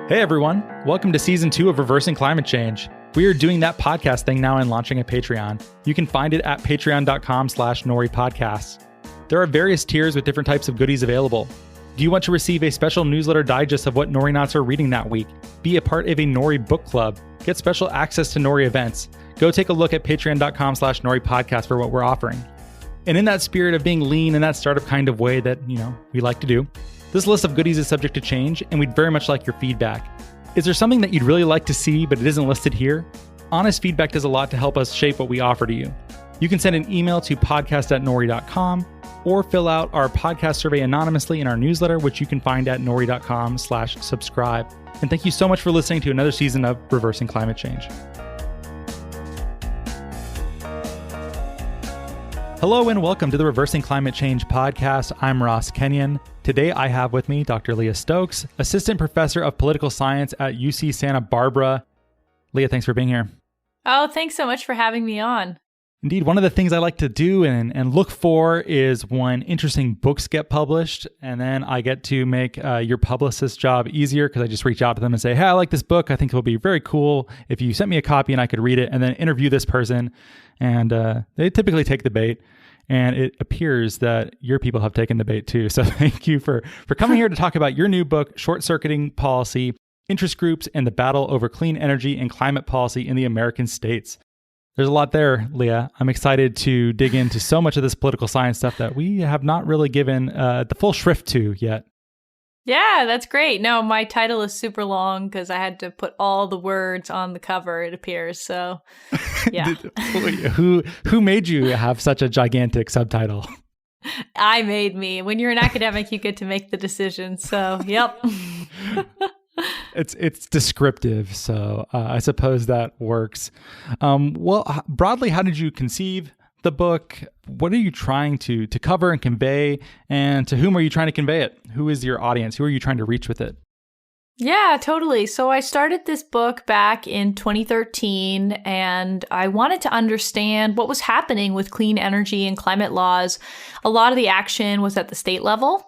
Hey everyone, welcome to season 2 of Reversing Climate Change. We are doing that podcast thing now and launching a Patreon. You can find it at patreon.com/NoriPodcasts. There are various tiers with different types of goodies available. Do you want to receive a special newsletter digest of what Nori Knots are reading that week? Be a part of a Nori book club. Get special access to Nori events. Go take a look at patreon.com/NoriPodcast for what we're offering. And in that spirit of being lean in that startup kind of way that, we like to do, this list of goodies is subject to change, and we'd very much like your feedback. Is there something that you'd really like to see, but it isn't listed here? Honest feedback does a lot to help us shape what we offer to you. You can send an email to podcast@nori.com or fill out our podcast survey anonymously in our newsletter, which you can find at nori.com/subscribe. And thank you so much for listening to another season of Reversing Climate Change. Hello and welcome to the Reversing Climate Change podcast. I'm Ross Kenyon. Today I have with me Dr. Leah Stokes, Assistant Professor of Political Science at UC Santa Barbara. Leah, thanks for being here. Oh, thanks so much for having me on. Indeed, one of the things I like to do and look for is when interesting books get published, and then I get to make your publicist's job easier because I just reach out to them and say, hey, I like this book. I think it will be very cool if you sent me a copy and I could read it, and then interview this person. And they typically take the bait. And it appears that your people have taken the bait too. So thank you for coming here to talk about your new book, Short-Circuiting Policy, Interest Groups, and the Battle Over Clean Energy and Climate Policy in the American States. There's a lot there, Leah. I'm excited to dig into so much of this political science stuff that we have not really given the full shrift to yet. Yeah, that's great. No, my title is super long because I had to put all the words on the cover, it appears. So, yeah. Who made you have such a gigantic subtitle? I made me. When you're an academic, you get to make the decision. So, yep. It's descriptive, so I suppose that works. Well, broadly, how did you conceive the book? What are you trying to cover and convey, and to whom are you trying to convey it? Who is your audience? Who are you trying to reach with it? Yeah, totally. So I started this book back in 2013, and I wanted to understand what was happening with clean energy and climate laws. A lot of the action was at the state level.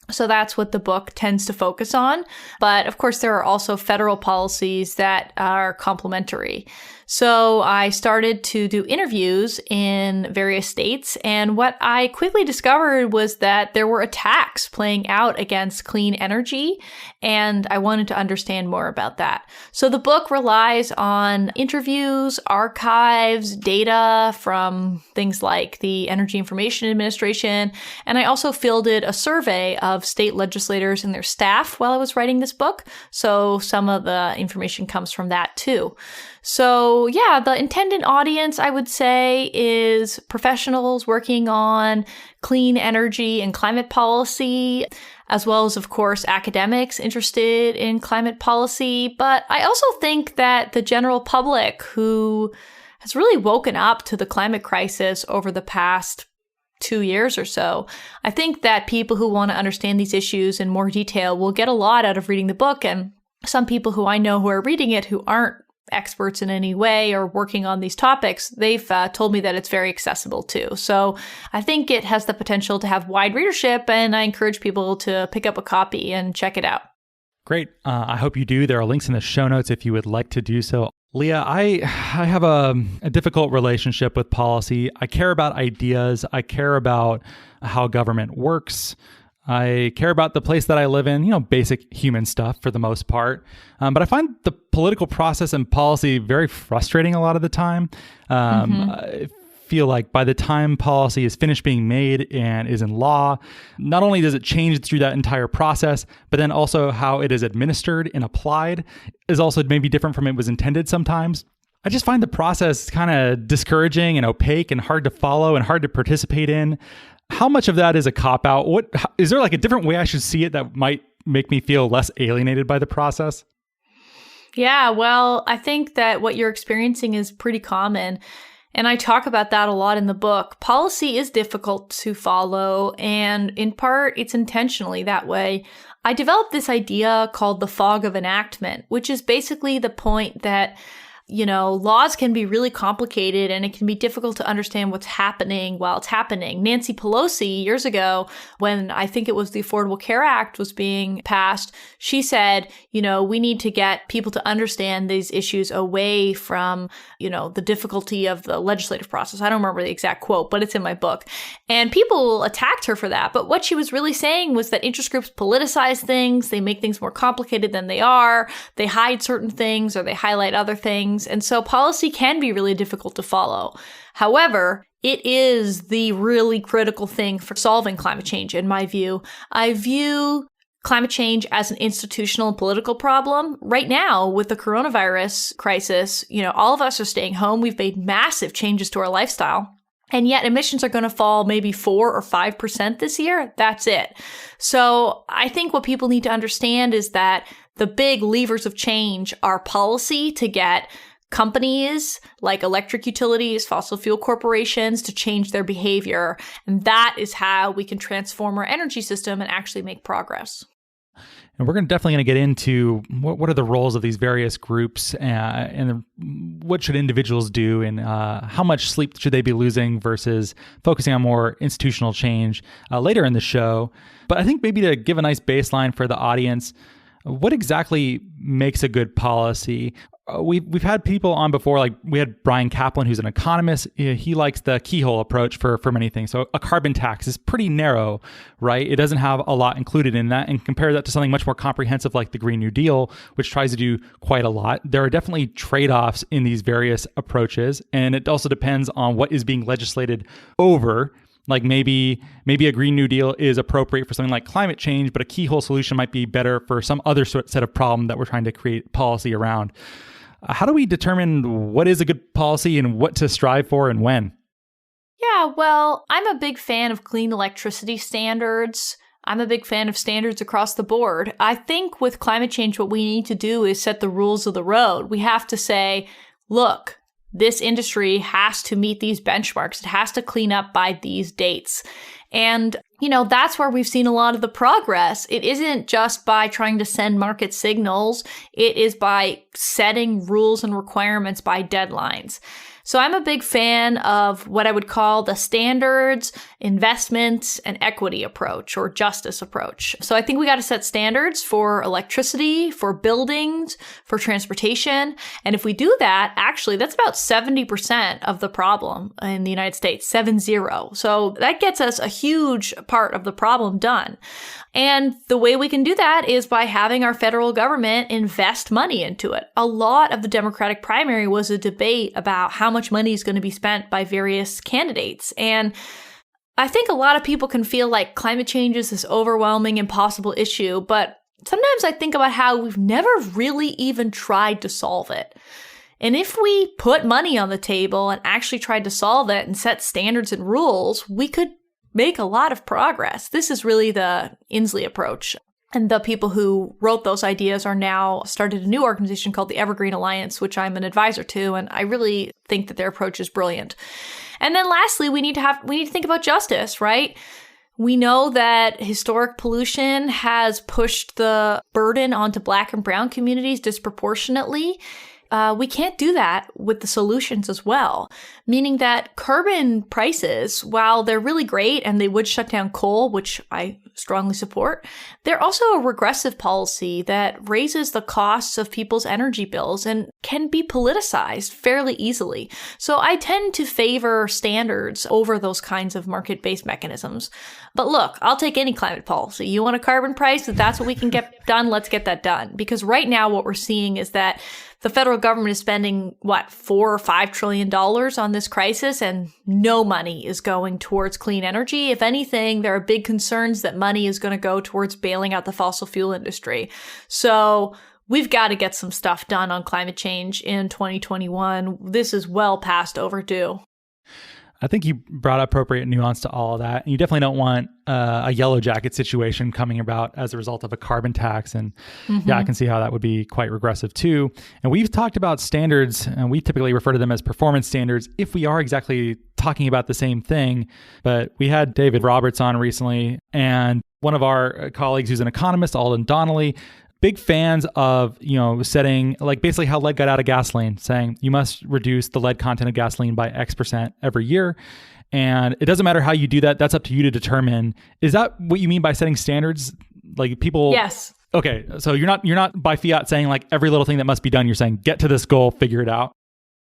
So that's what the book tends to focus on. But of course, there are also federal policies that are complementary. So I started to do interviews in various states. And what I quickly discovered was that there were attacks playing out against clean energy. And I wanted to understand more about that. So the book relies on interviews, archives, data from things like the Energy Information Administration. And I also fielded a survey of state legislators and their staff while I was writing this book. So some of the information comes from that too. So yeah, the intended audience, I would say, is professionals working on clean energy and climate policy, as well as, of course, academics interested in climate policy. But I also think that the general public who has really woken up to the climate crisis over the past 2 years or so, I think that people who want to understand these issues in more detail will get a lot out of reading the book. And some people who I know who are reading it who aren't experts in any way or working on these topics, they've told me that it's very accessible too. So I think it has the potential to have wide readership, and I encourage people to pick up a copy and check it out. Great. I hope you do. There are links in the show notes if you would like to do so. Leah, I have a difficult relationship with policy. I care about ideas. I care about how government works. I care about the place that I live in, basic human stuff for the most part. But I find the political process and policy very frustrating a lot of the time. I feel like by the time policy is finished being made and is in law, not only does it change through that entire process, but then also how it is administered and applied is also maybe different from it was intended sometimes. I just find the process kind of discouraging and opaque and hard to follow and hard to participate in. How much of that is a cop-out? Is there like a different way I should see it that might make me feel less alienated by the process? Yeah, well, I think that what you're experiencing is pretty common. And I talk about that a lot in the book. Policy is difficult to follow, and in part, it's intentionally that way. I developed this idea called the fog of enactment, which is basically the point that laws can be really complicated and it can be difficult to understand what's happening while it's happening. Nancy Pelosi, years ago, when I think it was the Affordable Care Act was being passed, she said, we need to get people to understand these issues away from, the difficulty of the legislative process. I don't remember the exact quote, but it's in my book. And people attacked her for that. But what she was really saying was that interest groups politicize things. They make things more complicated than they are. They hide certain things or they highlight other things. And so policy can be really difficult to follow. However, it is the really critical thing for solving climate change, in my view. I view climate change as an institutional and political problem. Right now, with the coronavirus crisis, all of us are staying home. We've made massive changes to our lifestyle. And yet emissions are going to fall maybe 4 or 5% this year. That's it. So I think what people need to understand is that the big levers of change are policy to get companies like electric utilities, fossil fuel corporations to change their behavior. And that is how we can transform our energy system and actually make progress. And we're definitely going to get into what are the roles of these various groups and what should individuals do and how much sleep should they be losing versus focusing on more institutional change later in the show. But I think maybe to give a nice baseline for the audience, what exactly makes a good policy? We've had people on before, like we had Brian Kaplan, who's an economist. He likes the keyhole approach for many things. So a carbon tax is pretty narrow, right? It doesn't have a lot included in that, and compare that to something much more comprehensive like the Green New Deal, which tries to do quite a lot. There are definitely trade-offs in these various approaches, and it also depends on what is being legislated over. Like maybe a Green New Deal is appropriate for something like climate change, but a keyhole solution might be better for some other set of problem that we're trying to create policy around. How do we determine what is a good policy and what to strive for and when? Yeah, well, I'm a big fan of clean electricity standards. I'm a big fan of standards across the board. I think with climate change, what we need to do is set the rules of the road. We have to say, look, this industry has to meet these benchmarks. It has to clean up by these dates. And, that's where we've seen a lot of the progress. It isn't just by trying to send market signals. It is by setting rules and requirements by deadlines. So I'm a big fan of what I would call the standards, investments, and equity approach or justice approach. So I think we got to set standards for electricity, for buildings, for transportation. And if we do that, actually, that's about 70% of the problem in the United States, 7-0. So that gets us a huge part of the problem done. And the way we can do that is by having our federal government invest money into it. A lot of the Democratic primary was a debate about how much money is going to be spent by various candidates. And I think a lot of people can feel like climate change is this overwhelming, impossible issue, but sometimes I think about how we've never really even tried to solve it. And if we put money on the table and actually tried to solve it and set standards and rules, we could make a lot of progress. This is really the Inslee approach. And the people who wrote those ideas are now started a new organization called the Evergreen Alliance, which I'm an advisor to. And I really think that their approach is brilliant. And then lastly, we need to think about justice, right? We know that historic pollution has pushed the burden onto Black and Brown communities disproportionately. We can't do that with the solutions as well, meaning that carbon prices, while they're really great and they would shut down coal, which I strongly support, they're also a regressive policy that raises the costs of people's energy bills and can be politicized fairly easily. So I tend to favor standards over those kinds of market-based mechanisms. But look, I'll take any climate policy. You want a carbon price? If that's what we can get done, let's get that done. Because right now what we're seeing is that the federal government is spending, $4 or $5 trillion on this crisis, and no money is going towards clean energy. If anything, there are big concerns that money is going to go towards bailing out the fossil fuel industry. So we've got to get some stuff done on climate change in 2021. This is well past overdue. I think you brought appropriate nuance to all of that. And you definitely don't want a yellow jacket situation coming about as a result of a carbon tax. And yeah, I can see how that would be quite regressive too. And we've talked about standards, and we typically refer to them as performance standards if we are exactly talking about the same thing. But we had David Roberts on recently, and one of our colleagues who's an economist, Alden Donnelly, big fans of, setting like basically how lead got out of gasoline, saying you must reduce the lead content of gasoline by X% every year. And it doesn't matter how you do that. That's up to you to determine. Is that what you mean by setting standards? Like people... Yes. Okay. So you're not by fiat saying like every little thing that must be done. You're saying get to this goal, figure it out.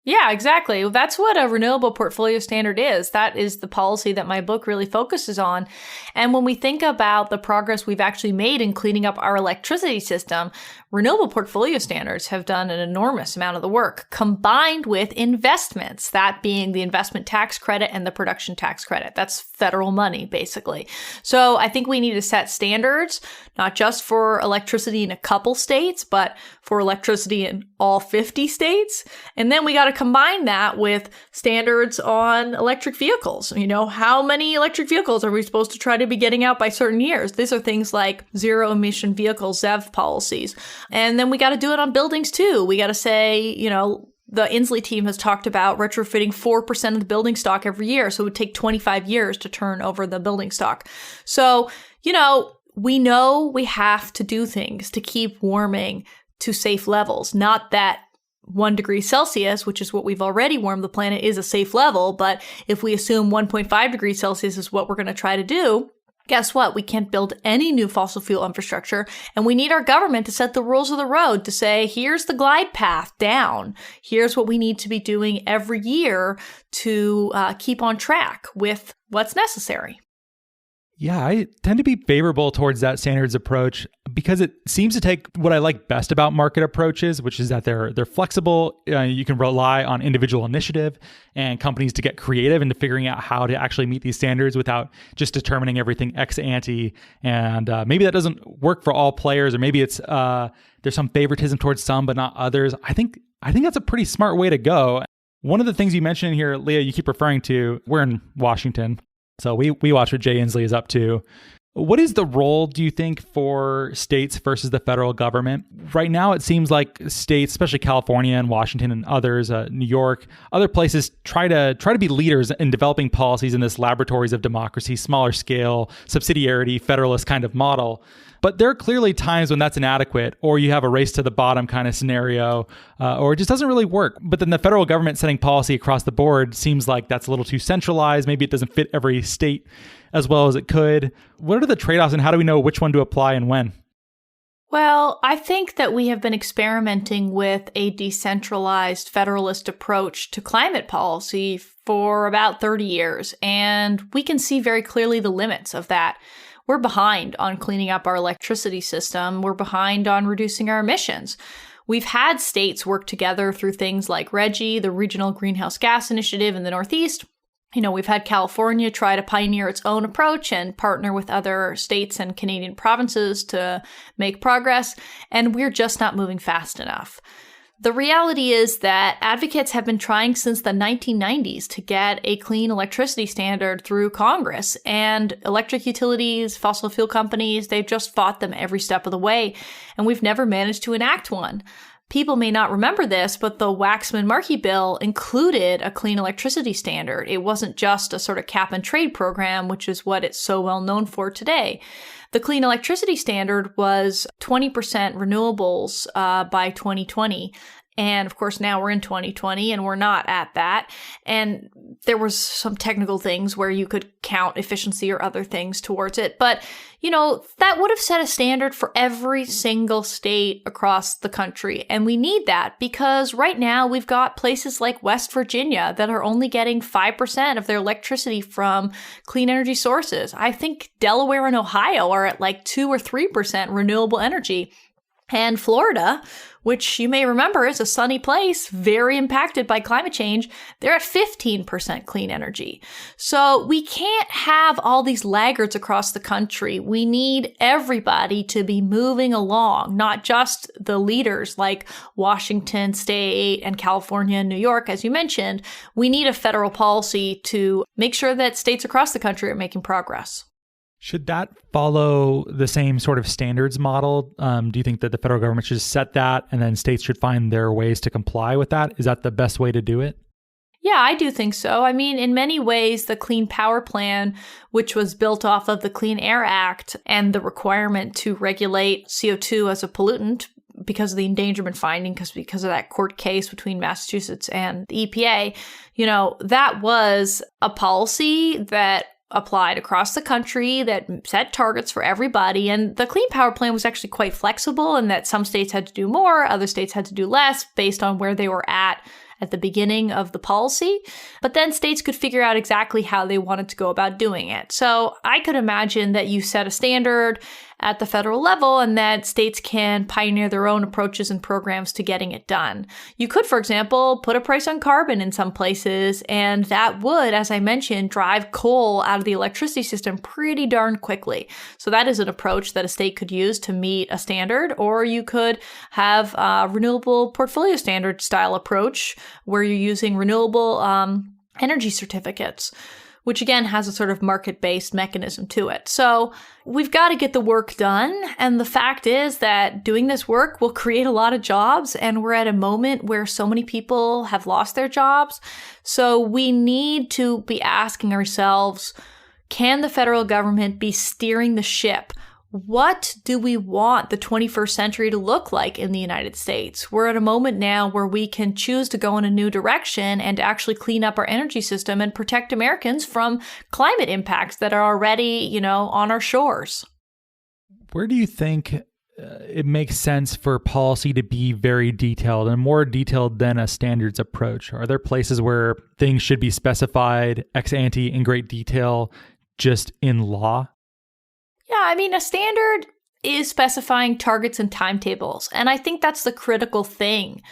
Yeah, exactly. That's what a renewable portfolio standard is. That is the policy that my book really focuses on. And when we think about the progress we've actually made in cleaning up our electricity system, renewable portfolio standards have done an enormous amount of the work, combined with investments, that being the investment tax credit and the production tax credit. That's federal money, basically. So I think we need to set standards, not just for electricity in a couple states, but for electricity in all 50 states. And then we got to combine that with standards on electric vehicles. How many electric vehicles are we supposed to try to be getting out by certain years? These are things like zero emission vehicle ZEV policies. And then we got to do it on buildings too. We got to say, the Inslee team has talked about retrofitting 4% of the building stock every year. So it would take 25 years to turn over the building stock. So, we know we have to do things to keep warming to safe levels. Not that 1 degree Celsius, which is what we've already warmed the planet, is a safe level. But if we assume 1.5 degrees Celsius is what we're going to try to do, guess what? We can't build any new fossil fuel infrastructure. And we need our government to set the rules of the road to say, here's the glide path down. Here's what we need to be doing every year to keep on track with what's necessary. Yeah, I tend to be favorable towards that standards approach because it seems to take what I like best about market approaches, which is that they're flexible. You can rely on individual initiative and companies to get creative into figuring out how to actually meet these standards without just determining everything ex ante. And maybe that doesn't work for all players, or maybe it's there's some favoritism towards some but not others. I think that's a pretty smart way to go. One of the things you mentioned here, Leah, you keep referring to, we're in Washington. So we watch what Jay Inslee is up to. What is the role, do you think, for states versus the federal government? Right now, it seems like states, especially California and Washington and others, New York, other places try to be leaders in developing policies in this laboratories of democracy, smaller scale, subsidiarity, federalist kind of model. But there are clearly times when that's inadequate, or you have a race to the bottom kind of scenario, or it just doesn't really work. But then the federal government setting policy across the board seems like that's a little too centralized. Maybe it doesn't fit every state as well as it could. What are the trade-offs, and how do we know which one to apply and when? Well, I think that we have been experimenting with a decentralized federalist approach to climate policy for about 30 years, and we can see very clearly the limits of that. We're behind on cleaning up our electricity system. We're behind on reducing our emissions. We've had states work together through things like RGGI, the Regional Greenhouse Gas Initiative in the Northeast. We've had California try to pioneer its own approach and partner with other states and Canadian provinces to make progress, and we're just not moving fast enough. The reality is that advocates have been trying since the 1990s to get a clean electricity standard through Congress, and electric utilities, fossil fuel companies, they've just fought them every step of the way, and we've never managed to enact one. People may not remember this, but the Waxman-Markey bill included a clean electricity standard. It wasn't just a sort of cap and trade program, which is what it's so well known for today. The clean electricity standard was 20% renewables by 2020. And of course, now we're in 2020 and we're not at that. And there was some technical things where you could count efficiency or other things towards it. But, that would have set a standard for every single state across the country. And we need that because right now we've got places like West Virginia that are only getting 5% of their electricity from clean energy sources. I think Delaware and Ohio are at like 2 or 3% renewable energy. And Florida, which you may remember is a sunny place, very impacted by climate change, they're at 15% clean energy. So we can't have all these laggards across the country. We need everybody to be moving along, not just the leaders like Washington State and California and New York, as you mentioned. We need a federal policy to make sure that states across the country are making progress. Should that follow the same sort of standards model? Do you think that the federal government should set that and then states should find their ways to comply with that? Is that the best way to do it? Yeah, I do think so. I mean, in many ways, the Clean Power Plan, which was built off of the Clean Air Act and the requirement to regulate CO2 as a pollutant because of the endangerment finding, because of that court case between Massachusetts and the EPA, that was a policy that applied across the country that set targets for everybody. And the Clean Power Plan was actually quite flexible in that some states had to do more, other states had to do less based on where they were at the beginning of the policy, but then states could figure out exactly how they wanted to go about doing it. So I could imagine that you set a standard at the federal level and that states can pioneer their own approaches and programs to getting it done. You could, for example, put a price on carbon in some places, and that would, as I mentioned, drive coal out of the electricity system pretty darn quickly. So that is an approach that a state could use to meet a standard, or you could have a renewable portfolio standard style approach where you're using renewable energy certificates, which again has a sort of market-based mechanism to it. So we've got to get the work done. And the fact is that doing this work will create a lot of jobs. And we're at a moment where so many people have lost their jobs. So we need to be asking ourselves, can the federal government be steering the ship? What do we want the 21st century to look like in the United States? We're at a moment now where we can choose to go in a new direction and actually clean up our energy system and protect Americans from climate impacts that are already, on our shores. Where do you think it makes sense for policy to be very detailed and more detailed than a standards approach? Are there places where things should be specified ex ante in great detail just in law? Yeah, I mean, a standard is specifying targets and timetables. And I think that's the critical thing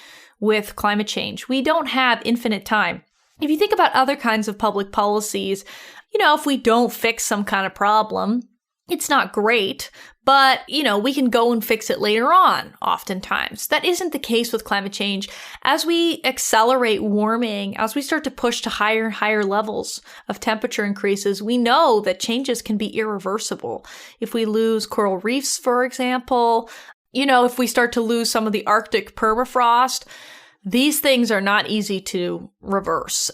with climate change. We don't have infinite time. If you think about other kinds of public policies, if we don't fix some kind of problem, it's not great, but, we can go and fix it later on, oftentimes. That isn't the case with climate change. As we accelerate warming, as we start to push to higher and higher levels of temperature increases, we know that changes can be irreversible. If we lose coral reefs, for example, if we start to lose some of the Arctic permafrost, these things are not easy to reverse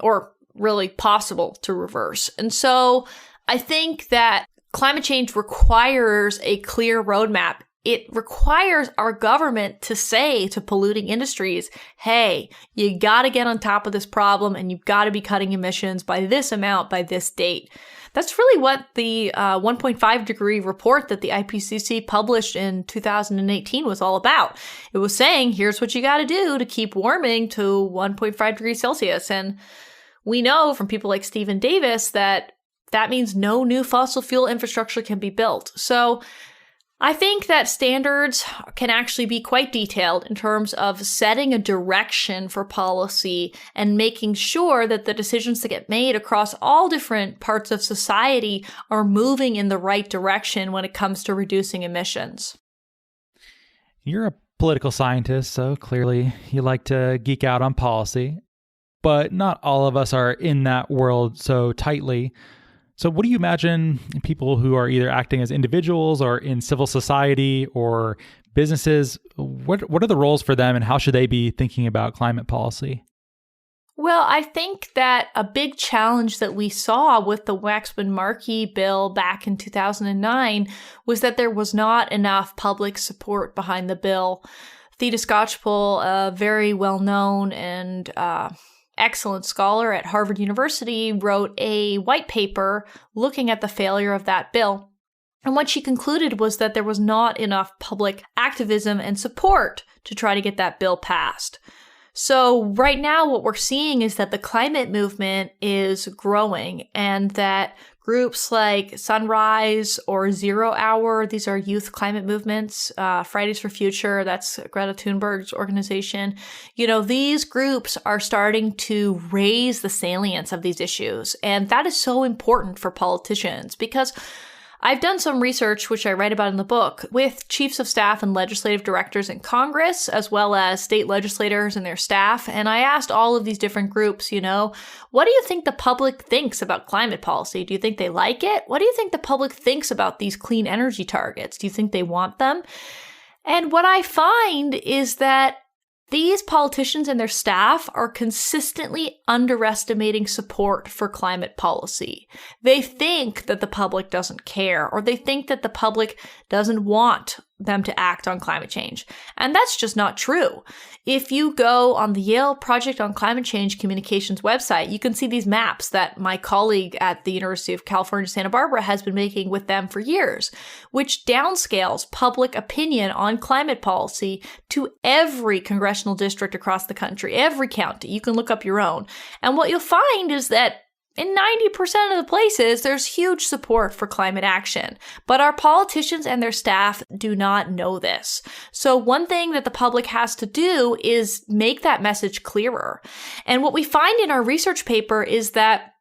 or really possible to reverse. And so I think that climate change requires a clear roadmap. It requires our government to say to polluting industries, hey, you got to get on top of this problem and you've got to be cutting emissions by this amount by this date. That's really what the 1.5 degree report that the IPCC published in 2018 was all about. It was saying, here's what you got to do to keep warming to 1.5 degrees Celsius. And we know from people like Stephen Davis that means no new fossil fuel infrastructure can be built. So I think that standards can actually be quite detailed in terms of setting a direction for policy and making sure that the decisions that get made across all different parts of society are moving in the right direction when it comes to reducing emissions. You're a political scientist, so clearly you like to geek out on policy, but not all of us are in that world so tightly. So what do you imagine people who are either acting as individuals or in civil society or businesses, what are the roles for them and how should they be thinking about climate policy? Well, I think that a big challenge that we saw with the Waxman-Markey bill back in 2009 was that there was not enough public support behind the bill. Theda Skocpol, a very well-known and excellent scholar at Harvard University, wrote a white paper looking at the failure of that bill. And what she concluded was that there was not enough public activism and support to try to get that bill passed. So right now what we're seeing is that the climate movement is growing and that groups like Sunrise or Zero Hour, these are youth climate movements, Fridays for Future, that's Greta Thunberg's organization. These groups are starting to raise the salience of these issues. And that is so important for politicians because I've done some research, which I write about in the book, with chiefs of staff and legislative directors in Congress, as well as state legislators and their staff. And I asked all of these different groups, what do you think the public thinks about climate policy? Do you think they like it? What do you think the public thinks about these clean energy targets? Do you think they want them? And what I find is that These politicians and their staff are consistently underestimating support for climate policy. They think that the public doesn't care, or they think that the public doesn't want them to act on climate change. And that's just not true. If you go on the Yale Project on Climate Change Communications website, you can see these maps that my colleague at the University of California, Santa Barbara has been making with them for years, which downscales public opinion on climate policy to every congressional district across the country, every county. You can look up your own. And what you'll find is that in 90% of the places, there's huge support for climate action. But our politicians and their staff do not know this. So one thing that the public has to do is make that message clearer. And what we find in our research paper is that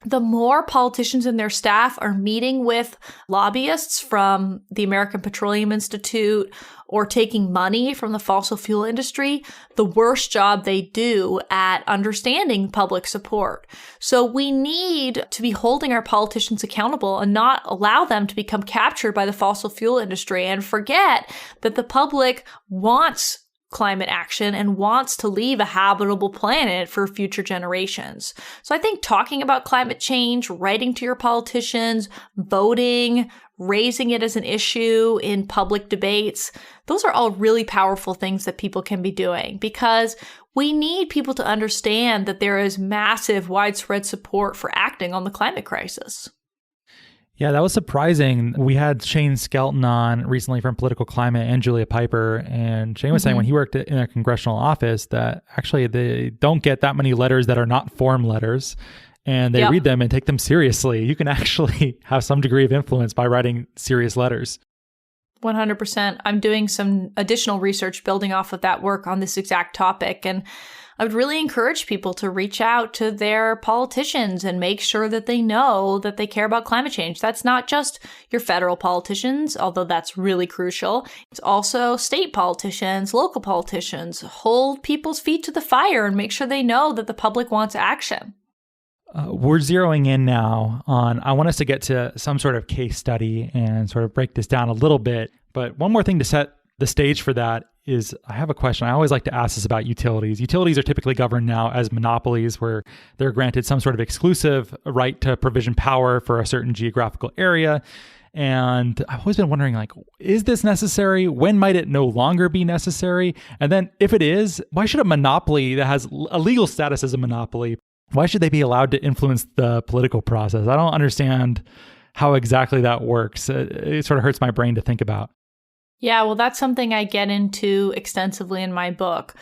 the more politicians and their staff are meeting with lobbyists from the American Petroleum Institute or taking money from the fossil fuel industry, the worse job they do at understanding public support. So we need to be holding our politicians accountable and not allow them to become captured by the fossil fuel industry and forget that the public wants climate action and wants to leave a habitable planet for future generations. So I think talking about climate change, writing to your politicians, voting, raising it as an issue in public debates, those are all really powerful things that people can be doing, because we need people to understand that there is massive widespread support for acting on the climate crisis. Yeah, that was surprising. We had Shane Skelton on recently from Political Climate and Julia Piper. And Shane was saying when he worked in a congressional office that actually they don't get that many letters that are not form letters. And they read them and take them seriously. You can actually have some degree of influence by writing serious letters. 100%. I'm doing some additional research building off of that work on this exact topic. And I would really encourage people to reach out to their politicians and make sure that they know that they care about climate change. That's not just your federal politicians, although that's really crucial. It's also state politicians, local politicians. Hold people's feet to the fire and make sure they know that the public wants action. We're zeroing in now on, I want us to get to some sort of case study and sort of break this down a little bit. But one more thing to set the stage for that is I have a question. I always like to ask this about utilities. Utilities are typically governed now as monopolies, where they're granted some sort of exclusive right to provision power for a certain geographical area. And I've always been wondering, like, is this necessary? When might it no longer be necessary? And then if it is, why should a monopoly that has a legal status as a monopoly, why should they be allowed to influence the political process? I don't understand how exactly that works. It sort of hurts my brain to think about. Yeah, well, that's something I get into extensively in my book.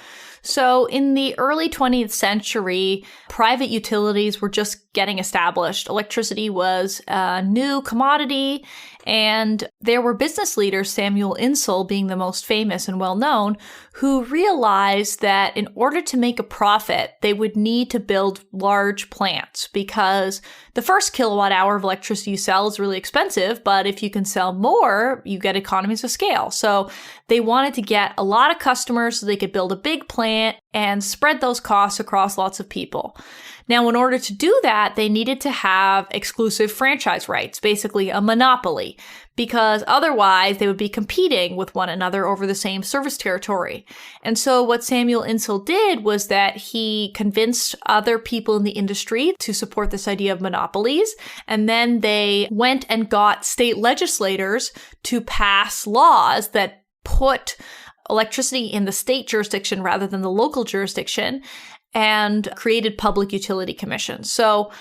So in the early 20th century, private utilities were just getting established. Electricity was a new commodity, and there were business leaders, Samuel Insull being the most famous and well-known, who realized that in order to make a profit, they would need to build large plants, because the first kilowatt hour of electricity you sell is really expensive, but if you can sell more, you get economies of scale. So they wanted to get a lot of customers so they could build a big plant and spread those costs across lots of people. Now, in order to do that, they needed to have exclusive franchise rights, basically a monopoly, because otherwise they would be competing with one another over the same service territory. And so what Samuel Insull did was that he convinced other people in the industry to support this idea of monopolies. And then they went and got state legislators to pass laws that put electricity in the state jurisdiction rather than the local jurisdiction, and created public utility commissions. So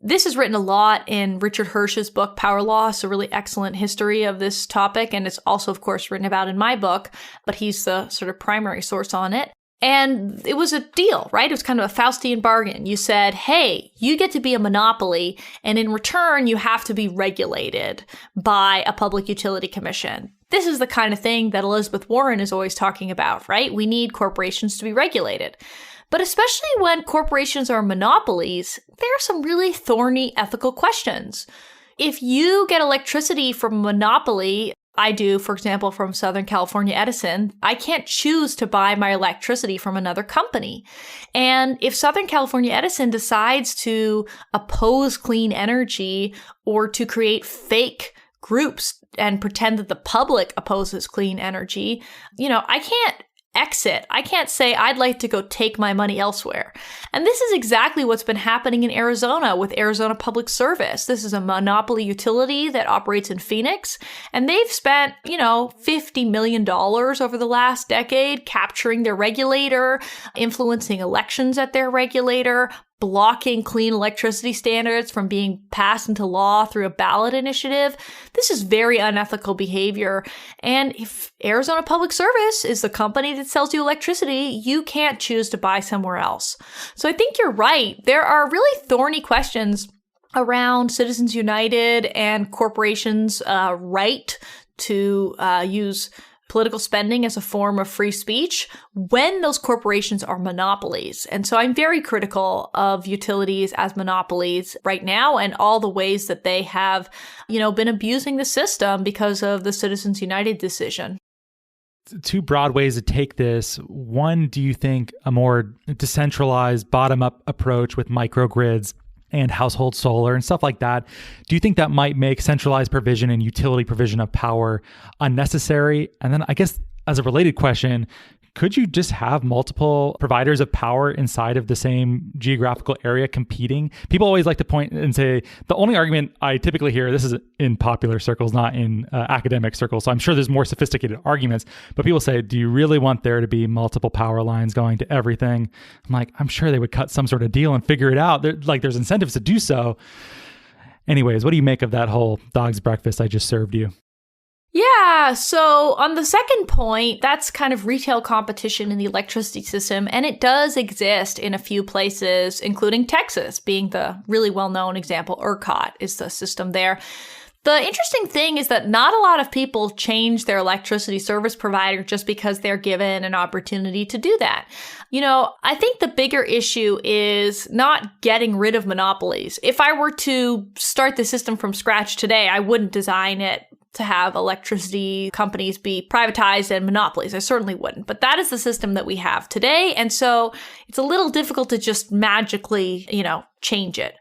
this is written a lot in Richard Hirsch's book, Power Loss, a really excellent history of this topic. And it's also, of course, written about in my book, but he's the sort of primary source on it. And it was a deal, right? It was kind of a Faustian bargain. You said, hey, you get to be a monopoly, and in return, you have to be regulated by a public utility commission. This is the kind of thing that Elizabeth Warren is always talking about, right? We need corporations to be regulated. But especially when corporations are monopolies, there are some really thorny ethical questions. If you get electricity from a monopoly, I do, for example, from Southern California Edison, I can't choose to buy my electricity from another company. And if Southern California Edison decides to oppose clean energy or to create fake groups and pretend that the public opposes clean energy, I can't exit. I can't say I'd like to go take my money elsewhere. And this is exactly what's been happening in Arizona with Arizona Public Service. This is a monopoly utility that operates in Phoenix, and they've spent, $50 million over the last decade capturing their regulator, influencing elections at their regulator, blocking clean electricity standards from being passed into law through a ballot initiative. This is very unethical behavior. And if Arizona Public Service is the company that sells you electricity, you can't choose to buy somewhere else. So I think you're right. There are really thorny questions around Citizens United and corporations' right to use political spending as a form of free speech when those corporations are monopolies. And so I'm very critical of utilities as monopolies right now and all the ways that they have, been abusing the system because of the Citizens United decision. Two broad ways to take this. One, do you think a more decentralized bottom-up approach with microgrids and household solar and stuff like that, do you think that might make centralized provision and utility provision of power unnecessary? And then I guess as a related question, could you just have multiple providers of power inside of the same geographical area competing? People always like to point and say, the only argument I typically hear, this is in popular circles, not in academic circles, so I'm sure there's more sophisticated arguments, but people say, do you really want there to be multiple power lines going to everything? I'm like, I'm sure they would cut some sort of deal and figure it out. There's incentives to do so. Anyways, what do you make of that whole dog's breakfast I just served you? Yeah, so on the second point, that's kind of retail competition in the electricity system, and it does exist in a few places, including Texas being the really well-known example. ERCOT is the system there. The interesting thing is that not a lot of people change their electricity service provider just because they're given an opportunity to do that. I think the bigger issue is not getting rid of monopolies. If I were to start the system from scratch today, I wouldn't design it to have electricity companies be privatized and monopolies. I certainly wouldn't. But that is the system that we have today. And so it's a little difficult to just magically, change it.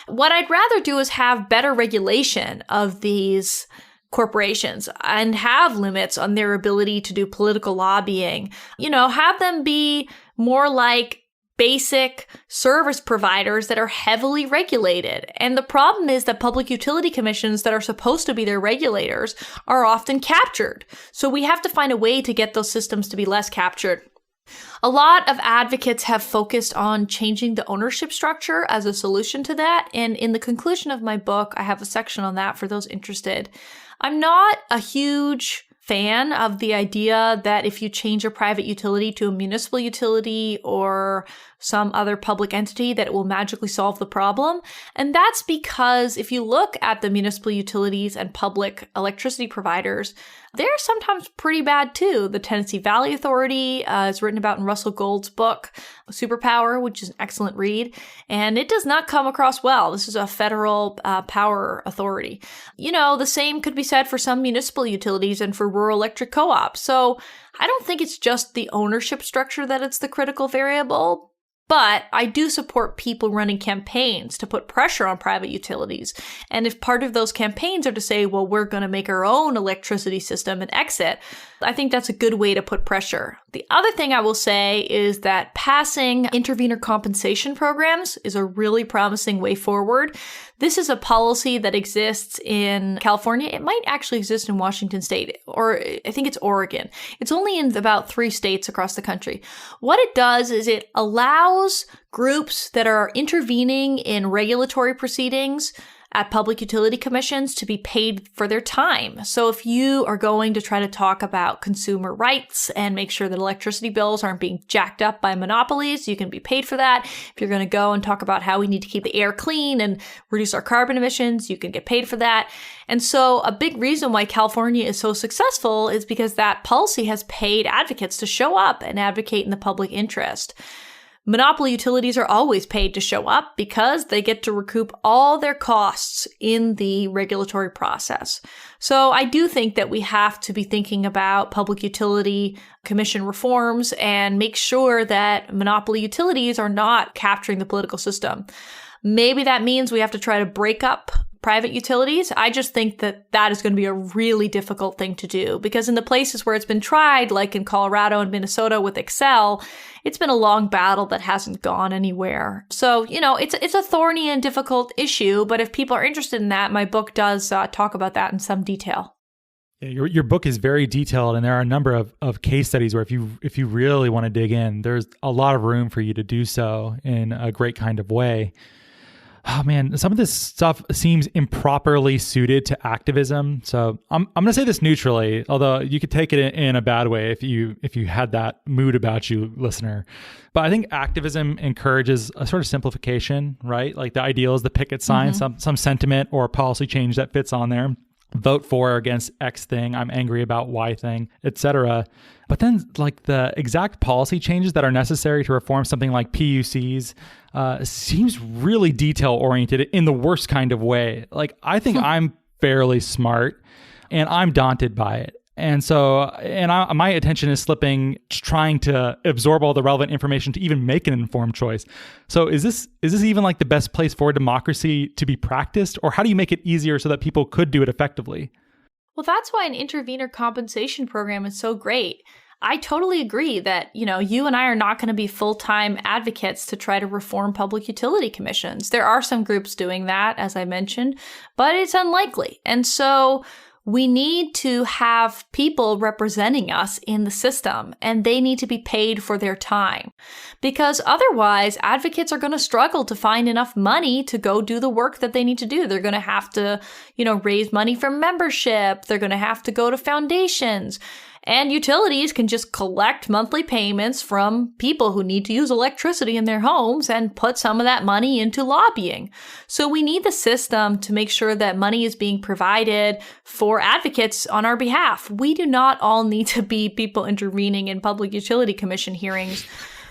What I'd rather do is have better regulation of these corporations and have limits on their ability to do political lobbying. Have them be more like basic service providers that are heavily regulated. And the problem is that public utility commissions that are supposed to be their regulators are often captured. So we have to find a way to get those systems to be less captured. A lot of advocates have focused on changing the ownership structure as a solution to that. And in the conclusion of my book, I have a section on that for those interested. I'm not a huge fan of the idea that if you change a private utility to a municipal utility or some other public entity, that it will magically solve the problem. And that's because if you look at the municipal utilities and public electricity providers, they're sometimes pretty bad too. The Tennessee Valley Authority is written about in Russell Gold's book, Superpower, which is an excellent read. And it does not come across well. This is a federal power authority. The same could be said for some municipal utilities and for rural electric co-ops. So I don't think it's just the ownership structure that it's the critical variable. But I do support people running campaigns to put pressure on private utilities. And if part of those campaigns are to say, well, we're going to make our own electricity system and exit, I think that's a good way to put pressure. The other thing I will say is that passing intervenor compensation programs is a really promising way forward. This is a policy that exists in California. It might actually exist in Washington State, or I think it's Oregon. It's only in about 3 states across the country. What it does is it allows groups that are intervening in regulatory proceedings at public utility commissions to be paid for their time. So if you are going to try to talk about consumer rights and make sure that electricity bills aren't being jacked up by monopolies, you can be paid for that. If you're going to go and talk about how we need to keep the air clean and reduce our carbon emissions, you can get paid for that. And so a big reason why California is so successful is because that policy has paid advocates to show up and advocate in the public interest. Monopoly utilities are always paid to show up because they get to recoup all their costs in the regulatory process. So I do think that we have to be thinking about public utility commission reforms and make sure that monopoly utilities are not capturing the political system. Maybe that means we have to try to break up private utilities. I just think that that is going to be a really difficult thing to do because in the places where it's been tried, like in Colorado and Minnesota with Excel, it's been a long battle that hasn't gone anywhere. So, it's a thorny and difficult issue, but if people are interested in that, my book does talk about that in some detail. Yeah, your book is very detailed, and there are a number of case studies where if you really want to dig in, there's a lot of room for you to do so in a great kind of way. Oh man, some of this stuff seems improperly suited to activism. So I'm going to say this neutrally, although you could take it in a bad way if you had that mood about you, listener. But I think activism encourages a sort of simplification, right? Like the ideal is the picket sign, some sentiment or policy change that fits on there. Vote for or against X thing, I'm angry about Y thing, etc. But then like the exact policy changes that are necessary to reform something like PUCs seems really detail oriented in the worst kind of way. Like I think I'm fairly smart and I'm daunted by it. And so, my attention is slipping, trying to absorb all the relevant information to even make an informed choice. So is this even like the best place for democracy to be practiced? Or how do you make it easier so that people could do it effectively? Well, that's why an intervenor compensation program is so great. I totally agree that, you and I are not going to be full-time advocates to try to reform public utility commissions. There are some groups doing that, as I mentioned, but it's unlikely. And so we need to have people representing us in the system, and they need to be paid for their time. Because otherwise, advocates are going to struggle to find enough money to go do the work that they need to do. They're going to have to, raise money from membership. They're going to have to go to foundations. And utilities can just collect monthly payments from people who need to use electricity in their homes and put some of that money into lobbying. So we need the system to make sure that money is being provided for advocates on our behalf. We do not all need to be people intervening in Public Utility Commission hearings.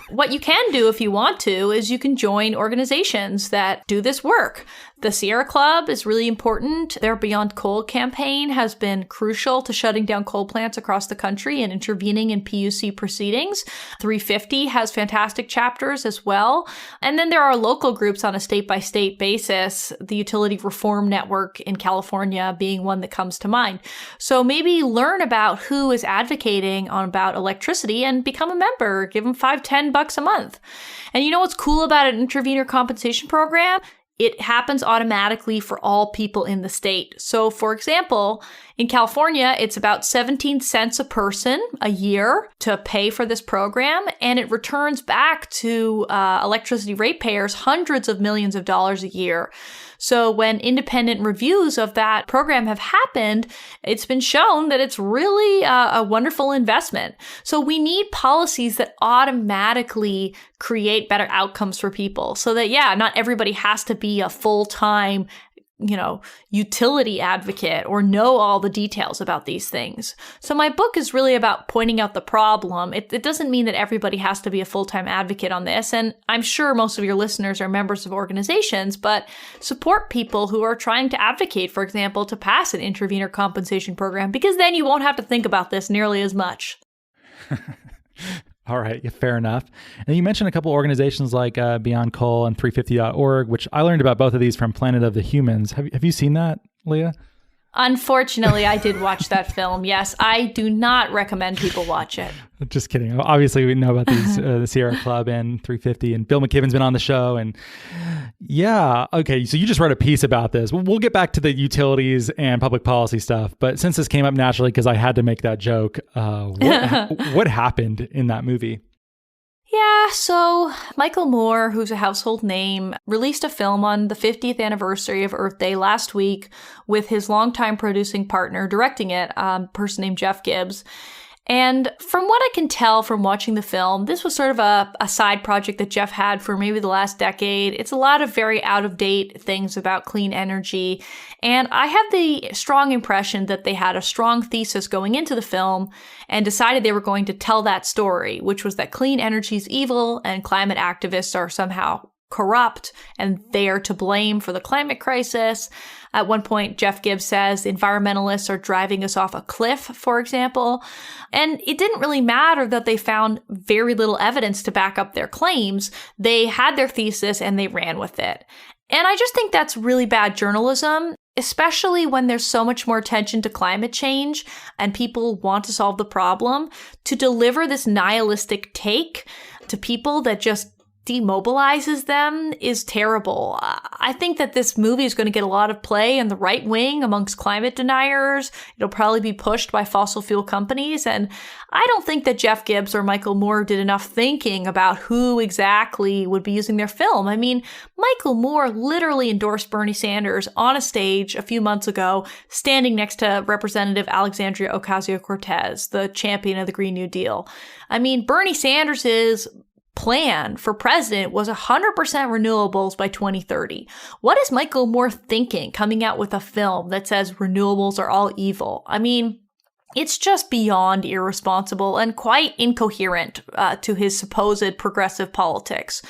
What you can do if you want to is you can join organizations that do this work. The Sierra Club is really important. Their Beyond Coal campaign has been crucial to shutting down coal plants across the country and intervening in PUC proceedings. 350 has fantastic chapters as well. And then there are local groups on a state-by-state basis, the Utility Reform Network in California being one that comes to mind. So maybe learn about who is advocating about electricity and become a member. Give them $5-10 a month. And you know what's cool about an intervenor compensation program? It happens automatically for all people in the state. So, for example, in California, it's about 17 cents a person a year to pay for this program, and it returns back to electricity ratepayers hundreds of millions of dollars a year. So when independent reviews of that program have happened, it's been shown that it's really a wonderful investment. So we need policies that automatically create better outcomes for people so that, not everybody has to be a full-time utility advocate or know all the details about these things. So my book is really about pointing out the problem. It doesn't mean that everybody has to be a full-time advocate on this. And I'm sure most of your listeners are members of organizations, but support people who are trying to advocate, for example, to pass an intervenor compensation program, because then you won't have to think about this nearly as much. All right, yeah, fair enough. And you mentioned a couple organizations like Beyond Coal and 350.org, which I learned about both of these from Planet of the Humans. Have you seen that, Leah? Unfortunately, I did watch that film. Yes, I do not recommend people watch it. Just kidding. Obviously, we know about these, the Sierra Club and 350, and Bill McKibben's been on the show. And yeah, okay, so you just wrote a piece about this. We'll get back to the utilities and public policy stuff. But since this came up naturally, because I had to make that joke, what happened in that movie? Yeah, so Michael Moore, who's a household name, released a film on the 50th anniversary of Earth Day last week with his longtime producing partner directing it, a person named Jeff Gibbs. And from what I can tell from watching the film, this was sort of a side project that Jeff had for maybe the last decade. It's a lot of very out-of-date things about clean energy. And I have the strong impression that they had a strong thesis going into the film and decided they were going to tell that story, which was that clean energy is evil and climate activists are somehow corrupt and they are to blame for the climate crisis. At one point, Jeff Gibbs says environmentalists are driving us off a cliff, for example. And it didn't really matter that they found very little evidence to back up their claims. They had their thesis and they ran with it. And I just think that's really bad journalism. especially when there's so much more attention to climate change and people want to solve the problem, to deliver this nihilistic take to people that just demobilizes them is terrible. I think that this movie is going to get a lot of play in the right wing amongst climate deniers. It'll probably be pushed by fossil fuel companies. And I don't think that Jeff Gibbs or Michael Moore did enough thinking about who exactly would be using their film. I mean, Michael Moore literally endorsed Bernie Sanders on a stage a few months ago, standing next to Representative Alexandria Ocasio-Cortez, the champion of the Green New Deal. I mean, Bernie Sanders's plan for president was 100% renewables by 2030. What is Michael Moore thinking coming out with a film that says renewables are all evil? I mean, it's just beyond irresponsible and quite incoherent to his supposed progressive politics.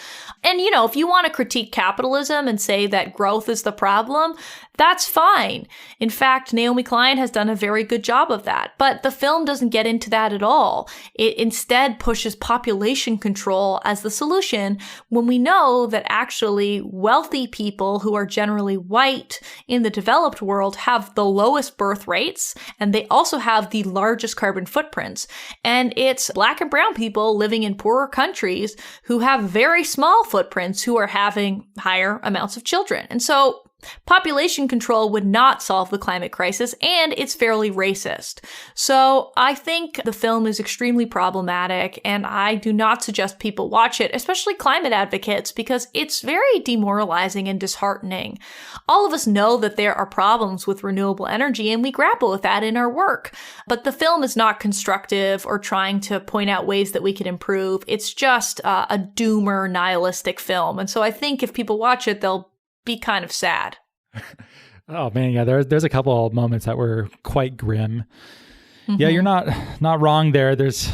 And, you know, if you want to critique capitalism and say that growth is the problem, that's fine. In fact, Naomi Klein has done a very good job of that. But the film doesn't get into that at all. It instead pushes population control as the solution when we know that actually wealthy people who are generally white in the developed world have the lowest birth rates, and they also have the largest carbon footprints. And it's Black and brown people living in poorer countries who have very small footprints who are having higher amounts of children. And so population control would not solve the climate crisis, and it's fairly racist. So I think the film is extremely problematic, and I do not suggest people watch it, especially climate advocates, because it's very demoralizing and disheartening. All of us know that there are problems with renewable energy, and we grapple with that in our work. But the film is not constructive or trying to point out ways that we can improve. It's just a doomer, nihilistic film. And so I think if people watch it, they'll be kind of sad. Oh man, yeah, there's a couple of moments that were quite grim. Mm-hmm. Yeah, you're not wrong there. There's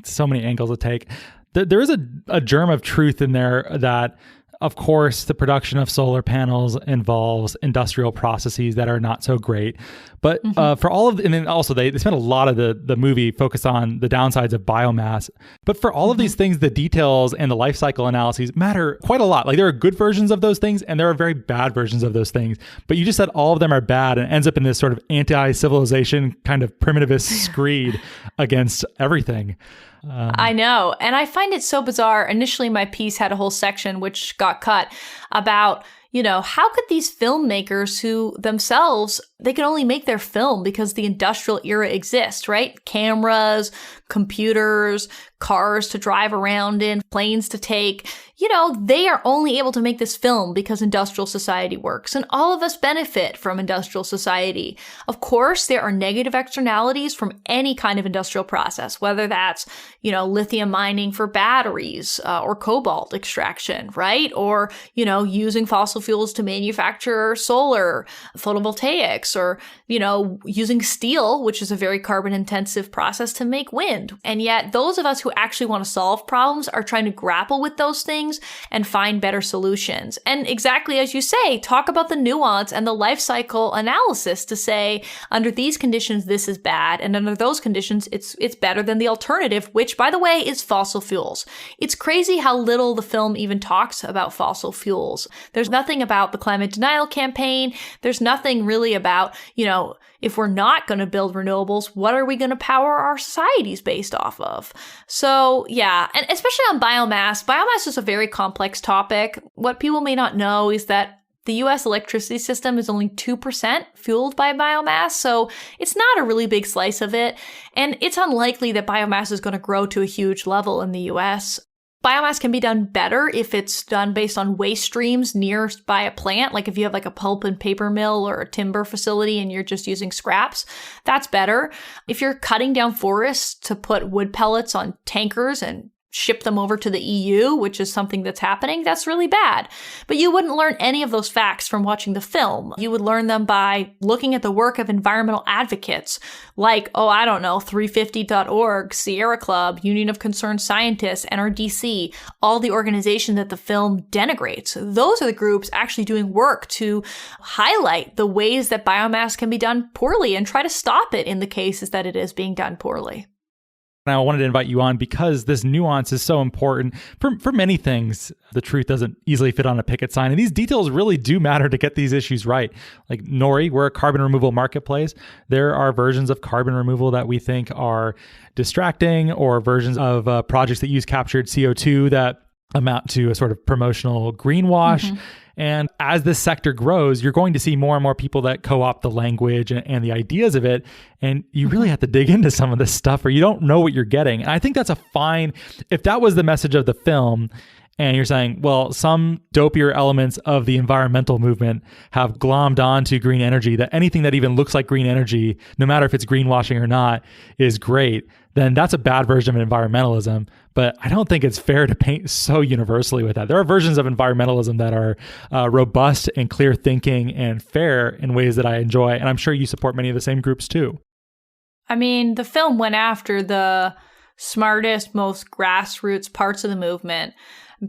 so many angles to take. There is a germ of truth in there that, of course, the production of solar panels involves industrial processes that are not so great. But for all of, and then also they spent a lot of the movie focused on the downsides of biomass. But for all of these things, the details and the life cycle analyses matter quite a lot. Like there are good versions of those things and there are very bad versions of those things. But you just said all of them are bad, and it ends up in this sort of anti-civilization kind of primitivist screed against everything. I know. And I find it so bizarre. Initially, my piece had a whole section, which got cut, about, you know, how could these filmmakers who themselves, they can only make their film because the industrial era exists, right? Cameras, computers, cars to drive around in, planes to take. You know, they are only able to make this film because industrial society works, and all of us benefit from industrial society. Of course, there are negative externalities from any kind of industrial process, whether that's, you know, lithium mining for batteries or cobalt extraction, right? Or, you know, using fossil fuels to manufacture solar, photovoltaics, or, you know, using steel, which is a very carbon intensive process to make wind. And yet those of us who actually want to solve problems are trying to grapple with those things and find better solutions. And exactly as you say, talk about the nuance and the life cycle analysis to say, under these conditions, this is bad. And under those conditions, it's better than the alternative, which, by the way, is fossil fuels. It's crazy how little the film even talks about fossil fuels. There's nothing about the climate denial campaign. There's nothing really about, you know, if we're not going to build renewables, what are we going to power our societies based off of? So yeah, and especially on biomass. Biomass is a very complex topic. What people may not know is that the US electricity system is only 2% fueled by biomass, so it's not a really big slice of it. And it's unlikely that biomass is going to grow to a huge level in the US. Biomass can be done better if it's done based on waste streams nearby a plant. Like if you have like a pulp and paper mill or a timber facility and you're just using scraps, that's better. If you're cutting down forests to put wood pellets on tankers and ship them over to the EU, which is something that's happening, that's really bad. But you wouldn't learn any of those facts from watching the film. You would learn them by looking at the work of environmental advocates like, 350.org, Sierra Club, Union of Concerned Scientists, NRDC, all the organizations that the film denigrates. Those are the groups actually doing work to highlight the ways that biomass can be done poorly and try to stop it in the cases that it is being done poorly. And I wanted to invite you on because this nuance is so important for many things. The truth doesn't easily fit on a picket sign. And these details really do matter to get these issues right. Like Nori, we're a carbon removal marketplace. There are versions of carbon removal that we think are distracting, or versions of projects that use captured CO2 that amount to a sort of promotional greenwash. Mm-hmm. And as this sector grows, you're going to see more and more people that co-opt the language and the ideas of it. And you really have to dig into some of this stuff or you don't know what you're getting. And I think that's a fine, if that was the message of the film, and you're saying, well, some dopier elements of the environmental movement have glommed onto green energy, that anything that even looks like green energy, no matter if it's greenwashing or not, is great, then that's a bad version of environmentalism. But I don't think it's fair to paint so universally with that. There are versions of environmentalism that are robust and clear thinking and fair in ways that I enjoy. And I'm sure you support many of the same groups too. I mean, the film went after the smartest, most grassroots parts of the movement.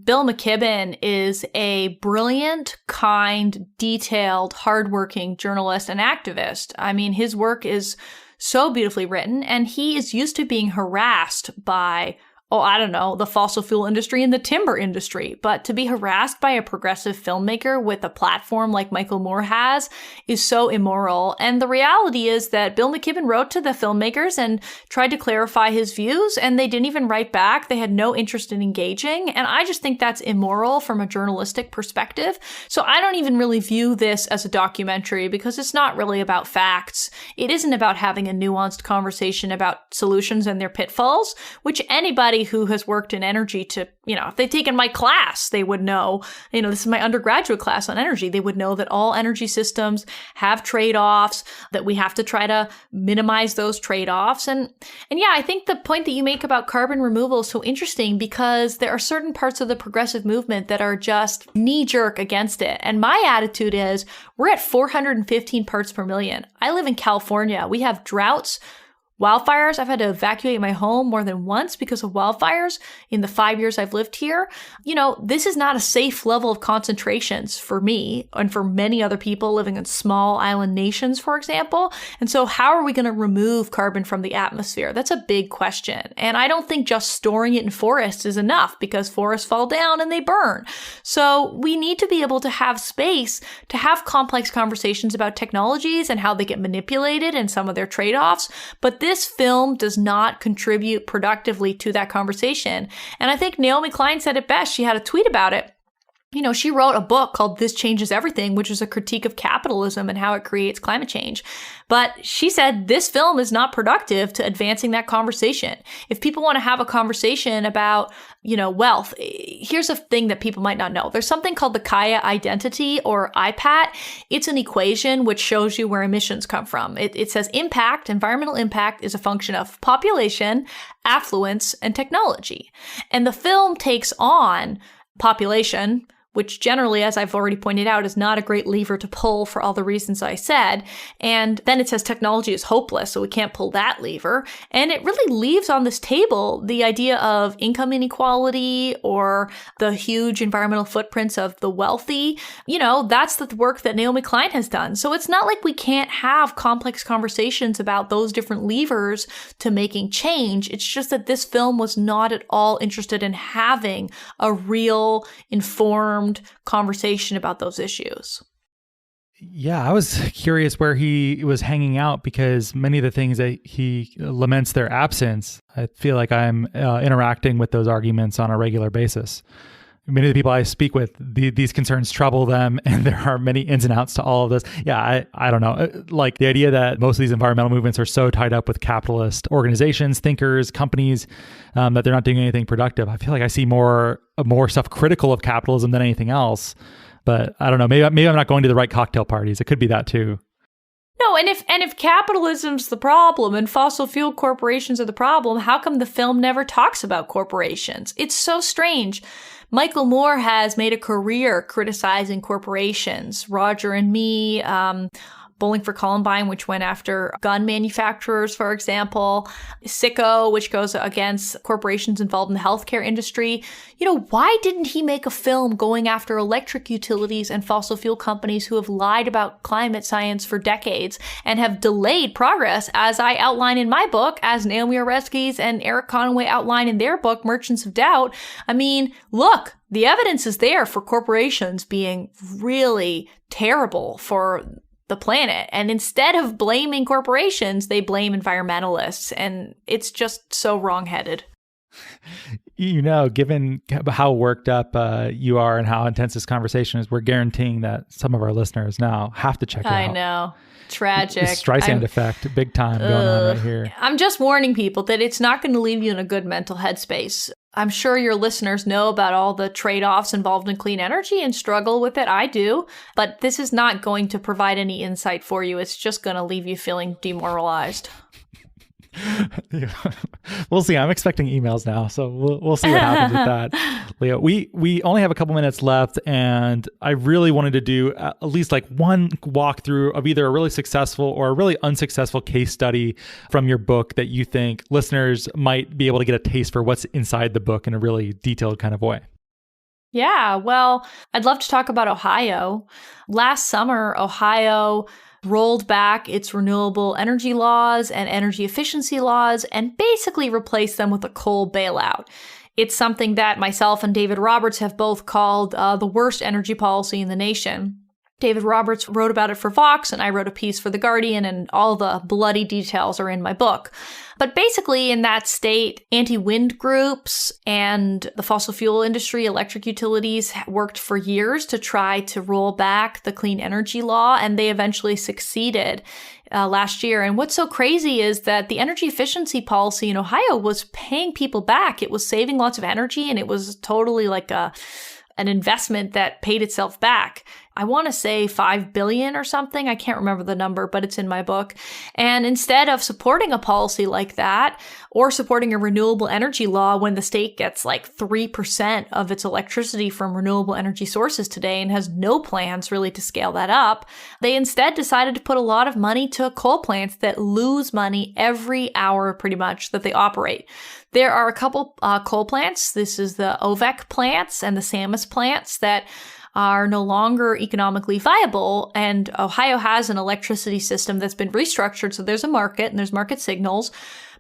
Bill McKibben is a brilliant, kind, detailed, hardworking journalist and activist. I mean, his work is so beautifully written, and he is used to being harassed by, the fossil fuel industry and the timber industry. But to be harassed by a progressive filmmaker with a platform like Michael Moore has is so immoral. And the reality is that Bill McKibben wrote to the filmmakers and tried to clarify his views, and they didn't even write back. They had no interest in engaging. And I just think that's immoral from a journalistic perspective. So I don't even really view this as a documentary because it's not really about facts. It isn't about having a nuanced conversation about solutions and their pitfalls, which anybody who has worked in energy if they'd taken my class, they would know, this is my undergraduate class on energy. They would know that all energy systems have trade-offs, that we have to try to minimize those trade-offs. And yeah, I think the point that you make about carbon removal is so interesting because there are certain parts of the progressive movement that are just knee-jerk against it. And my attitude is we're at 415 parts per million. I live in California. We have droughts, wildfires. I've had to evacuate my home more than once because of wildfires in the 5 years I've lived here. This is not a safe level of concentrations for me and for many other people living in small island nations, for example. And so how are we going to remove carbon from the atmosphere? That's a big question. And I don't think just storing it in forests is enough because forests fall down and they burn. So we need to be able to have space to have complex conversations about technologies and how they get manipulated and some of their trade-offs. But this film does not contribute productively to that conversation. And I think Naomi Klein said it best. She had a tweet about it. She wrote a book called This Changes Everything, which is a critique of capitalism and how it creates climate change. But she said this film is not productive to advancing that conversation. If people want to have a conversation about, wealth, here's a thing that people might not know. There's something called the Kaya identity or IPAT. It's an equation which shows you where emissions come from. It says environmental impact is a function of population, affluence, and technology. And the film takes on population, which generally, as I've already pointed out, is not a great lever to pull for all the reasons I said. And then it says technology is hopeless, so we can't pull that lever. And it really leaves on this table the idea of income inequality or the huge environmental footprints of the wealthy. That's the work that Naomi Klein has done. So it's not like we can't have complex conversations about those different levers to making change. It's just that this film was not at all interested in having a real informed conversation about those issues. Yeah, I was curious where he was hanging out because many of the things that he laments their absence, I feel like I'm interacting with those arguments on a regular basis. Many of the people I speak with, these concerns trouble them, and there are many ins and outs to all of this. Yeah, I don't know. Like the idea that most of these environmental movements are so tied up with capitalist organizations, thinkers, companies, that they're not doing anything productive. I feel like I see more stuff critical of capitalism than anything else. But I don't know. Maybe I'm not going to the right cocktail parties. It could be that too. No, and if capitalism's the problem and fossil fuel corporations are the problem, how come the film never talks about corporations? It's so strange. Michael Moore has made a career criticizing corporations. Roger and Me, Bowling for Columbine, which went after gun manufacturers, for example, Sicko, which goes against corporations involved in the healthcare industry. Why didn't he make a film going after electric utilities and fossil fuel companies who have lied about climate science for decades and have delayed progress, as I outline in my book, as Naomi Oreskes and Eric Conway outline in their book, Merchants of Doubt? I mean, look, the evidence is there for corporations being really terrible for the planet. And instead of blaming corporations, they blame environmentalists. And it's just so wrongheaded. Given how worked up you are and how intense this conversation is, we're guaranteeing that some of our listeners now have to check it out. I know. Tragic. Streisand effect, big time going on right here. I'm just warning people that it's not going to leave you in a good mental headspace. I'm sure your listeners know about all the trade-offs involved in clean energy and struggle with it. I do. But this is not going to provide any insight for you. It's just going to leave you feeling demoralized. We'll see. I'm expecting emails now, so we'll see what happens with that. Leah, we only have a couple minutes left, and I really wanted to do at least like one walkthrough of either a really successful or a really unsuccessful case study from your book that you think listeners might be able to get a taste for what's inside the book in a really detailed kind of way. Yeah, well, I'd love to talk about Ohio. Last summer, Ohio rolled back its renewable energy laws and energy efficiency laws and basically replaced them with a coal bailout. It's something that myself and David Roberts have both called the worst energy policy in the nation. David Roberts wrote about it for Vox, and I wrote a piece for The Guardian, and all the bloody details are in my book. But basically, in that state, anti-wind groups and the fossil fuel industry, electric utilities, worked for years to try to roll back the clean energy law, and they eventually succeeded last year. And what's so crazy is that the energy efficiency policy in Ohio was paying people back. It was saving lots of energy, and it was totally like an investment that paid itself back. I want to say $5 billion or something. I can't remember the number, but it's in my book. And instead of supporting a policy like that or supporting a renewable energy law when the state gets like 3% of its electricity from renewable energy sources today and has no plans really to scale that up, they instead decided to put a lot of money to coal plants that lose money every hour pretty much that they operate. There are a couple coal plants. This is the opaque plants and the Samus plants that are no longer economically viable. And Ohio has an electricity system that's been restructured. So there's a market and there's market signals.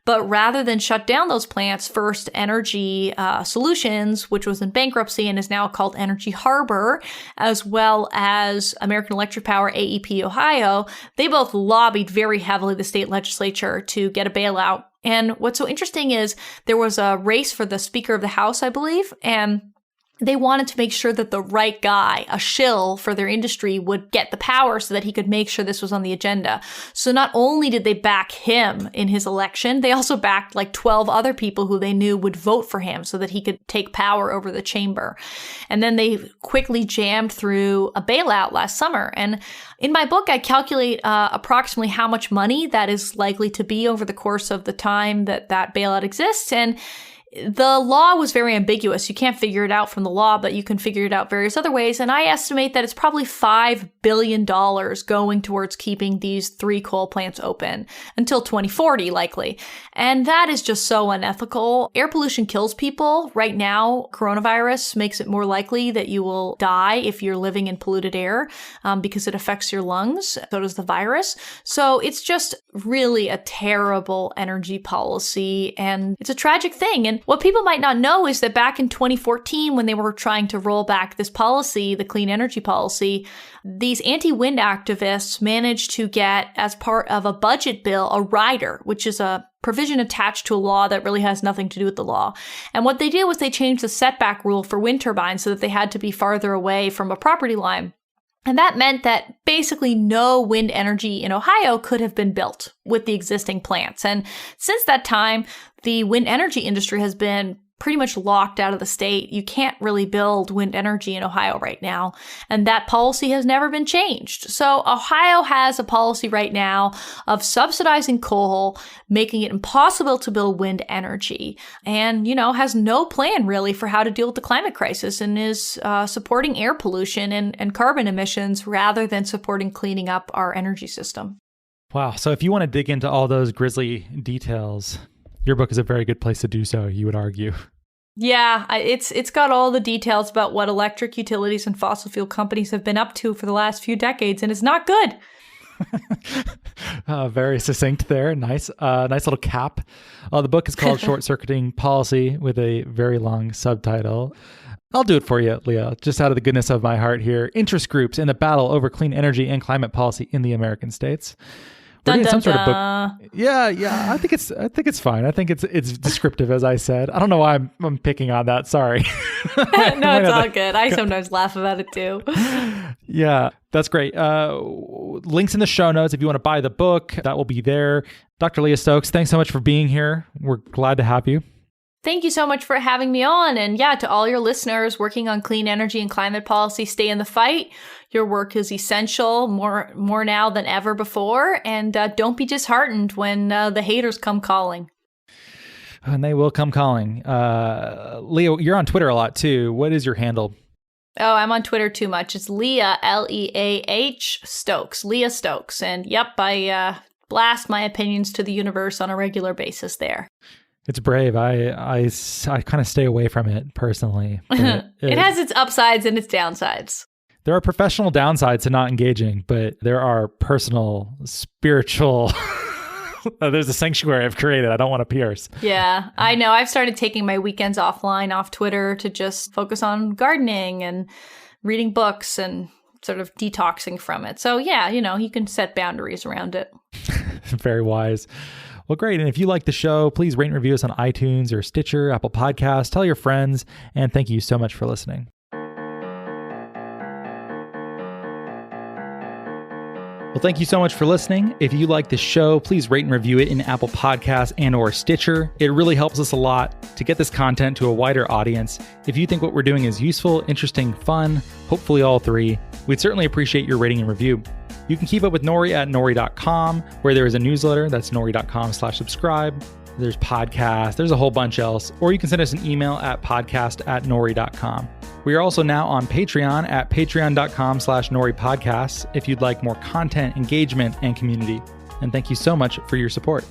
But rather than shut down those plants, First Energy Solutions, which was in bankruptcy and is now called Energy Harbor, as well as American Electric Power, AEP Ohio, they both lobbied very heavily the state legislature to get a bailout. And what's so interesting is there was a race for the Speaker of the House, I believe, and they wanted to make sure that the right guy, a shill for their industry, would get the power so that he could make sure this was on the agenda. So not only did they back him in his election, they also backed like 12 other people who they knew would vote for him so that he could take power over the chamber. And then they quickly jammed through a bailout last summer. And in my book, I calculate approximately how much money that is likely to be over the course of the time that that bailout exists. And the law was very ambiguous. You can't figure it out from the law, but you can figure it out various other ways. And I estimate that it's probably $5 billion going towards keeping these 3 coal plants open until 2040, likely. And that is just so unethical. Air pollution kills people. Right now, coronavirus makes it more likely that you will die if you're living in polluted air because it affects your lungs. So does the virus. So it's just really a terrible energy policy. And it's a tragic thing. And what people might not know is that back in 2014, when they were trying to roll back this policy, the clean energy policy, these anti-wind activists managed to get, as part of a budget bill, a rider, which is a provision attached to a law that really has nothing to do with the law. And what they did was they changed the setback rule for wind turbines so that they had to be farther away from a property line. And that meant that basically no wind energy in Ohio could have been built with the existing plants. And since that time, the wind energy industry has been pretty much locked out of the state. You can't really build wind energy in Ohio right now. And that policy has never been changed. So Ohio has a policy right now of subsidizing coal, making it impossible to build wind energy, and, has no plan really for how to deal with the climate crisis, and is supporting air pollution and carbon emissions rather than supporting cleaning up our energy system. Wow. So if you want to dig into all those grisly details, your book is a very good place to do so, you would argue. Yeah, it's got all the details about what electric utilities and fossil fuel companies have been up to for the last few decades, and it's not good. Very succinct there. Nice little cap. The book is called Short Circuiting Policy, with a very long subtitle. I'll do it for you, Leah, just out of the goodness of my heart here. Interest groups in the battle over clean energy and climate policy in the American states. We're getting some sort of book. Yeah. I think it's fine. I think it's descriptive, as I said. I don't know why I'm picking on that. Sorry. No, it's all good. I sometimes laugh about it too. Yeah, that's great. Links in the show notes if you want to buy the book. That will be there. Dr. Leah Stokes, thanks so much for being here. We're glad to have you. Thank you so much for having me on. And yeah, to all your listeners working on clean energy and climate policy, stay in the fight. Your work is essential, more now than ever before. And don't be disheartened when the haters come calling. And they will come calling. Leah, you're on Twitter a lot too. What is your handle? Oh, I'm on Twitter too much. It's Leah, Leah Stokes, Leah Stokes. And yep, I blast my opinions to the universe on a regular basis there. It's brave. I kind of stay away from it personally. It has its upsides and its downsides. There are professional downsides to not engaging, but there are personal, spiritual. There's a sanctuary I've created. I don't want to pierce. Yeah, I know. I've started taking my weekends offline off Twitter to just focus on gardening and reading books and sort of detoxing from it. So yeah, you can set boundaries around it. Very wise. Well, great. And if you like the show, please rate and review us on iTunes or Stitcher, Apple Podcasts. Tell your friends. And thank you so much for listening. Well, thank you so much for listening. If you like the show, please rate and review it in Apple Podcasts and or Stitcher. It really helps us a lot to get this content to a wider audience. If you think what we're doing is useful, interesting, fun, hopefully all three, we'd certainly appreciate your rating and review. You can keep up with Nori at nori.com, where there is a newsletter. That's nori.com/subscribe. There's podcasts. There's a whole bunch else. Or you can send us an email at podcast@nori.com. We are also now on Patreon at patreon.com/noripodcasts if you'd like more content, engagement, and community. And thank you so much for your support.